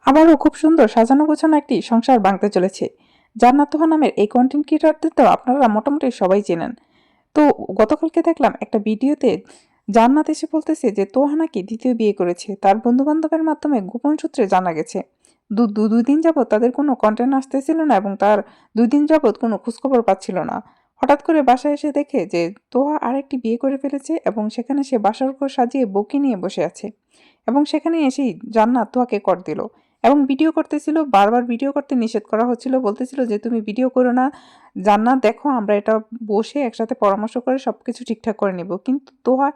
আবারও খুব সুন্দর সাজানো গোছানো একটি সংসার ভাঙতে চলেছে। জান্নাত তোহা নামের এই কন্টেন্ট ক্রিয়েটরদের তো আপনারা মোটামুটি সবাই চেনেন। তো গতকালকে দেখলাম একটা ভিডিওতে জান্নাত এসে বলতেছে যে তোহা নাকি দ্বিতীয় বিয়ে করেছে। তার বন্ধু বান্ধবের মাধ্যমে গোপন সূত্রে জানা গেছে। দুই দিন যাবৎ তাদের কোনো কন্টেন্ট আসতেছিল না এবং তার 2 দিন যাবৎ কোনো খোঁজখবর পাচ্ছিল না। হঠাৎ করে বাসায় এসে দেখে যে তোহা আরেকটি বিয়ে করে ফেলেছে এবং সেখানে সে বাসার ঘর সাজিয়ে বউকে নিয়ে বসে আছে। এবং সেখানে এসেই জান্নাত তোহাকে কর দিল এবং ভিডিও করতেছিল। বারবার ভিডিও করতে নিষেধ করা হচ্ছিল, বলতেছিল যে তুমি ভিডিও করো না, জান্নাত দেখো আমরা এটা বসে একসাথে পরামর্শ করে সবকিছু ঠিকঠাক করে নিব। কিন্তু তোহা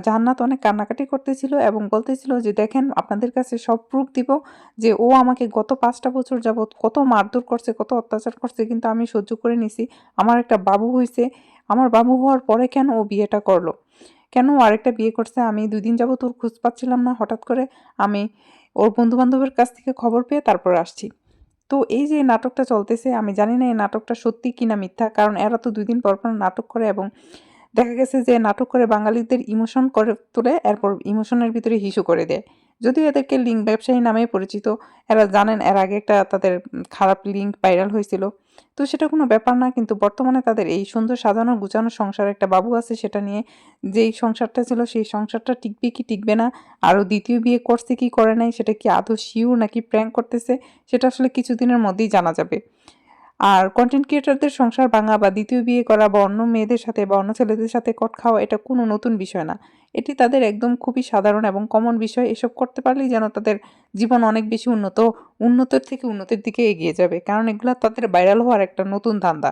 জান্নাত অনেক কান্নাকাটি করতেছিল এবং বলতেছিল যে দেখেন আপনাদের কাছে সব প্রুফ দিব যে ও আমাকে গত 5টা বছর যাবৎ কত মারধর করছে, কত অত্যাচার করছে, কিন্তু আমি সহ্য করে নিছি। আমার একটা বাবু হয়েছে, আমার বাবু হওয়ার পরে কেন ও বিয়েটা করলো, কেন ও আরেকটা বিয়ে করছে, আমি 2 দিন যাবত ওর খোঁজ পাচ্ছিলাম না, হঠাৎ করে আমি ওর বন্ধু বান্ধবের কাছ থেকে খবর পেয়ে তারপর আসছি। তো এই যে নাটকটা চলতেছে, আমি জানি না এই নাটকটা সত্যি কিনা মিথ্যা, কারণ এরা তো 2 দিন পর পর নাটক করে এবং দেখা গেছে যে নাটক করে বাঙালিদের ইমোশন করে তোলে, এরপর ইমোশনের ভিতরে হিসু করে দেয়। যদিও এদেরকে লিঙ্ক ব্যবসায়ী নামে পরিচিত। এরা জানেন এর আগে একটা তাদের খারাপ লিঙ্ক ভাইরাল হয়েছিল। তো সেটা কোনো ব্যাপার না, কিন্তু বর্তমানে তাদের এই সুন্দর সাজানো গুছানো সংসার, একটা বাবু আছে, সেটা নিয়ে যেই সংসারটা ছিল সেই সংসারটা টিকবে কি টিকবে না, আরও দ্বিতীয় বিয়ে করছে কি করে নাই, সেটা কি আদৌ শিওর নাকি প্র্যাঙ্ক করতেছে, সেটা আসলে কিছুদিনের মধ্যেই জানা যাবে। আর কন্টেন্ট ক্রিয়েটরদের সংসার ভাঙা বা দ্বিতীয় বিয়ে করা বা অন্য মেয়েদের সাথে বা অন্য ছেলেদের সাথে কট খাওয়া এটা কোনো নতুন বিষয় না। এটি তাদের একদম খুবই সাধারণ এবং কমন বিষয়। এসব করতে পারলেই যেন তাদের জীবন অনেক বেশি উন্নতির থেকে উন্নতির দিকে এগিয়ে যাবে, কারণ এগুলা তাদের ভাইরাল হওয়ার একটা নতুন ধান্দা।